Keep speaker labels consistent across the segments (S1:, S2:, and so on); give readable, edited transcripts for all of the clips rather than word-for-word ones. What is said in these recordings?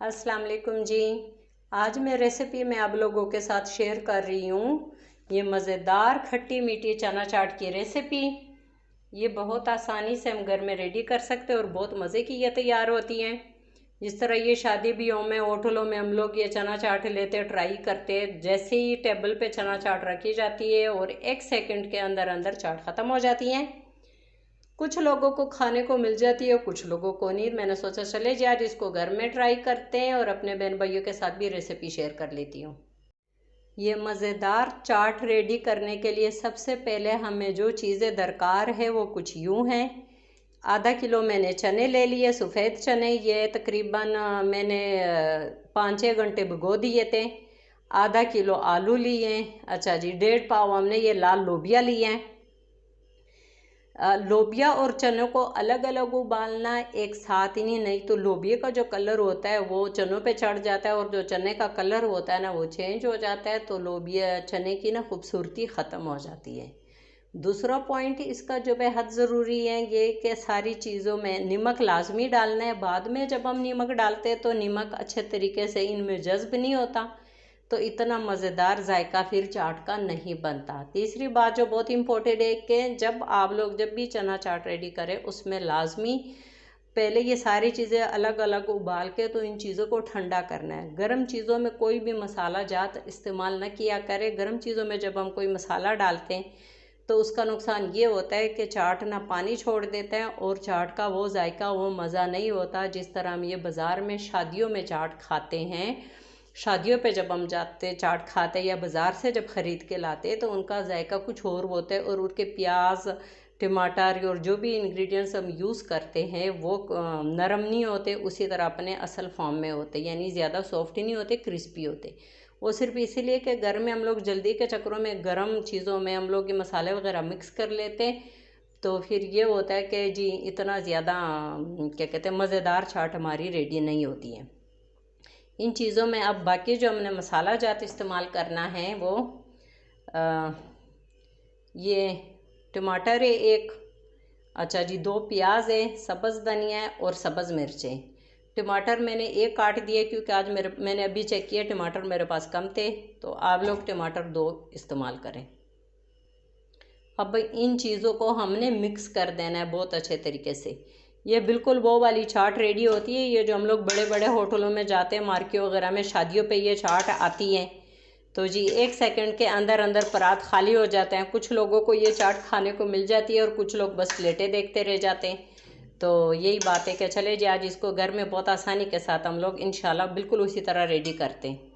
S1: अस्सलाम वालेकुम जी। आज मैं रेसिपी में आप लोगों के साथ शेयर कर रही हूँ ये मज़ेदार खट्टी मीठी चना चाट की रेसिपी। ये बहुत आसानी से हम घर में रेडी कर सकते हैं और बहुत मज़े की ये तैयार होती हैं। जिस तरह ये शादी ब्याहों में होटलों में हम लोग ये चना चाट लेते ट्राई करते, जैसे ही टेबल पे चना चाट रखी जाती है और 1 सेकंड के अंदर अंदर चाट ख़त्म हो जाती हैं। कुछ लोगों को खाने को मिल जाती है, कुछ लोगों को नहीं। मैंने सोचा चले जी आज इसको घर में ट्राई करते हैं और अपने बहन भाइयों के साथ भी रेसिपी शेयर कर लेती हूँ। ये मज़ेदार चाट रेडी करने के लिए सबसे पहले हमें जो चीज़ें दरकार है वो कुछ यूँ हैं। आधा किलो मैंने चने ले लिए, सफ़ेद चने। ये तकरीबन मैंने 5-6 घंटे भिगो दिए थे। आधा किलो आलू लिए। अच्छा जी, 1.5 पाव हमने ये लाल लोबिया लिए हैं। लोबिया और चनों को अलग अलग उबालना, एक साथ ही नहीं तो लोबिया का जो कलर होता है वो चनों पे चढ़ जाता है और जो चने का कलर होता है ना वो चेंज हो जाता है, तो लोबिया चने की ना खूबसूरती ख़त्म हो जाती है। दूसरा पॉइंट इसका जो बेहद ज़रूरी है ये कि सारी चीज़ों में नमक लाजमी डालना है। बाद में जब हम नमक डालते हैं तो नमक अच्छे तरीके से इनमें जज्ब नहीं होता, तो इतना मज़ेदार जायका फिर चाट का नहीं बनता। तीसरी बात जो बहुत इम्पोर्टेंट है कि जब आप लोग जब भी चना चाट रेडी करें उसमें लाजमी पहले ये सारी चीज़ें अलग अलग उबाल के तो इन चीज़ों को ठंडा करना है। गर्म चीज़ों में कोई भी मसाला जात इस्तेमाल न किया करें। गर्म चीज़ों में जब हम कोई मसाला डालते हैं तो उसका नुकसान ये होता है कि चाट ना पानी छोड़ देता है और चाट का वो जायका वो मज़ा नहीं होता जिस तरह हम ये बाज़ार में शादियों में चाट खाते हैं। शादियों पे जब हम जाते चाट खाते या बाज़ार से जब ख़रीद के लाते तो उनका जायका कुछ और होता है और उनके प्याज टमाटर और जो भी इंग्रेडिएंट्स हम यूज़ करते हैं वो नरम नहीं होते, उसी तरह अपने असल फॉर्म में होते, यानी ज़्यादा सॉफ्ट ही नहीं होते, क्रिस्पी होते। वो सिर्फ इसीलिए कि घर में हम लोग जल्दी के चक्करों में गर्म चीज़ों में हम लोग ये मसाले वगैरह मिक्स कर लेते हैं, तो फिर ये होता है कि जी इतना ज़्यादा क्या कहते हैं मज़ेदार चाट हमारी रेडी नहीं होती है। इन चीज़ों में अब बाकी जो हमने मसाला जात इस्तेमाल करना है वो ये टमाटर है एक, अच्छा जी 2 प्याज है, सब्ज़ धनिया है और सब्ज़ मिर्चें। टमाटर मैंने एक काट दिए क्योंकि आज मैंने अभी चेक किया टमाटर मेरे पास कम थे, तो आप लोग टमाटर 2 इस्तेमाल करें। अब इन चीज़ों को हमने मिक्स कर देना है बहुत अच्छे तरीके से। ये बिल्कुल वो वाली चाट रेडी होती है, ये जो हम लोग बड़े बड़े होटलों में जाते हैं, मार्केट वगैरह में शादियों पे ये चाट आती है, तो जी 1 सेकंड के अंदर अंदर परात खाली हो जाते हैं। कुछ लोगों को ये चाट खाने को मिल जाती है और कुछ लोग बस प्लेटें देखते रह जाते हैं। तो यही बात है कि चले जी आज इसको घर में बहुत आसानी के साथ हम लोग इंशाल्लाह बिल्कुल उसी तरह रेडी करते हैं।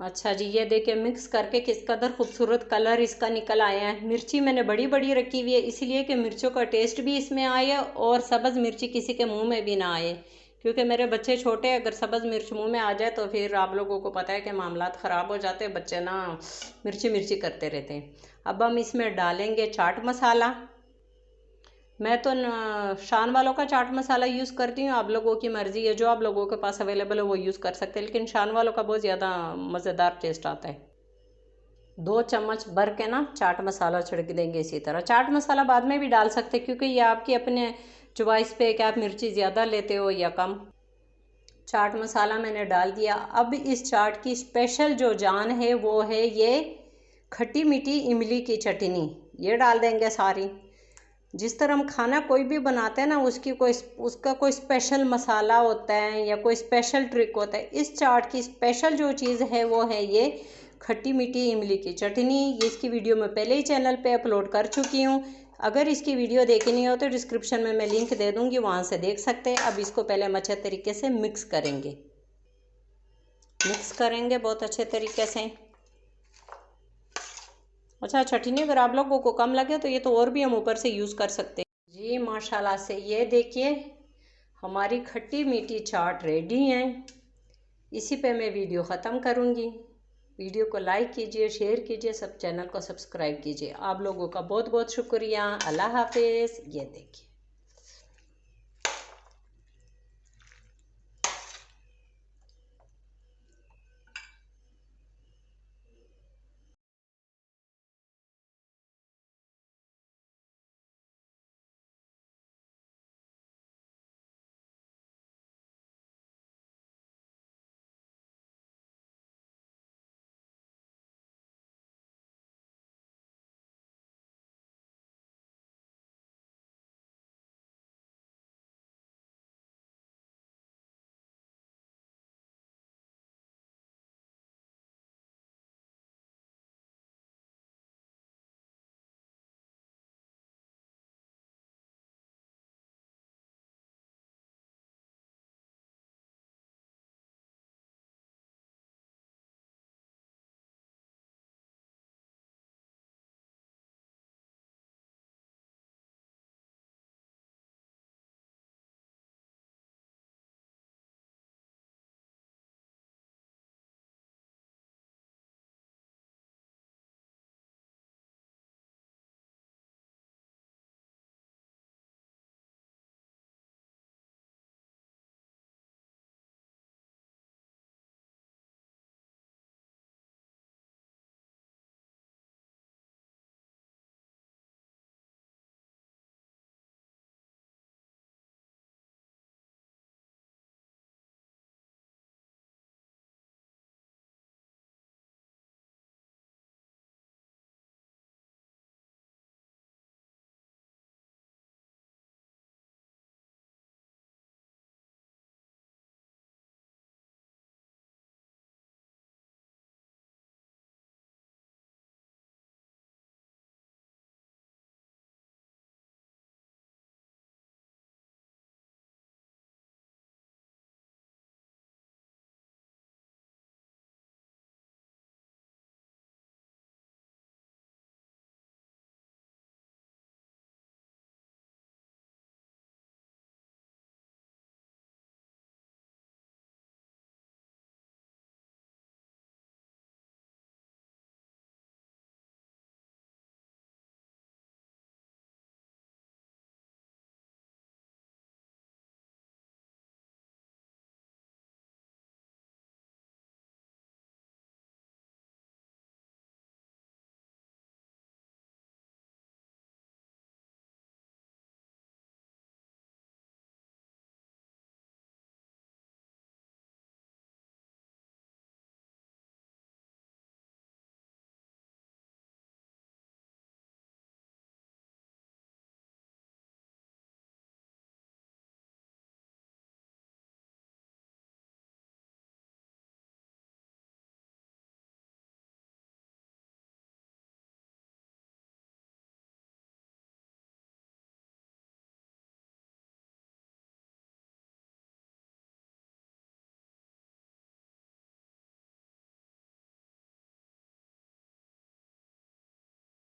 S1: अच्छा जी, ये देखिए मिक्स करके किस कदर खूबसूरत कलर इसका निकल आया है। मिर्ची मैंने बड़ी बड़ी रखी हुई है इसलिए कि मिर्चों का टेस्ट भी इसमें आए और सब्ज़ मिर्ची किसी के मुंह में भी ना आए, क्योंकि मेरे बच्चे छोटे हैं, अगर सब्ज़ मिर्च मुंह में आ जाए तो फिर आप लोगों को पता है कि मामलात ख़राब हो जाते हैं, बच्चे ना मिर्ची मिर्ची करते रहते हैं। अब हम इसमें डालेंगे चाट मसाला। मैं तो शान वालों का चाट मसाला यूज़ करती हूँ, आप लोगों की मर्ज़ी है, जो आप लोगों के पास अवेलेबल है वो यूज़ कर सकते हैं, लेकिन शान वालों का बहुत ज़्यादा मज़ेदार टेस्ट आता है। 2 चम्मच भर के ना चाट मसाला छिड़क देंगे। इसी तरह चाट मसाला बाद में भी डाल सकते हैं क्योंकि ये आपकी अपने चॉइस पे कि आप मिर्ची ज़्यादा लेते हो या कम। चाट मसाला मैंने डाल दिया। अब इस चाट की स्पेशल जो जान है वो है ये खट्टी मीठी इमली की चटनी, ये डाल देंगे सारी। जिस तरह हम खाना कोई भी बनाते हैं ना उसका कोई स्पेशल मसाला होता है या कोई स्पेशल ट्रिक होता है। इस चाट की स्पेशल जो चीज़ है वो है ये खट्टी मीठी इमली की चटनी। ये इसकी वीडियो मैं पहले ही चैनल पे अपलोड कर चुकी हूँ, अगर इसकी वीडियो देखनी हो तो डिस्क्रिप्शन में मैं लिंक दे दूँगी, वहाँ से देख सकते हैं। अब इसको पहले हम अच्छे तरीके से मिक्स करेंगे बहुत अच्छे तरीके से। अच्छा, चटनी अगर आप लोगों को कम लगे तो ये तो और भी हम ऊपर से यूज़ कर सकते हैं जी। माशाल्लाह से ये देखिए हमारी खट्टी मीठी चाट रेडी है। इसी पे मैं वीडियो ख़त्म करूँगी। वीडियो को लाइक कीजिए, शेयर कीजिए, सब चैनल को सब्सक्राइब कीजिए। आप लोगों का बहुत बहुत शुक्रिया। अल्लाह हाफिज़। ये देखिए।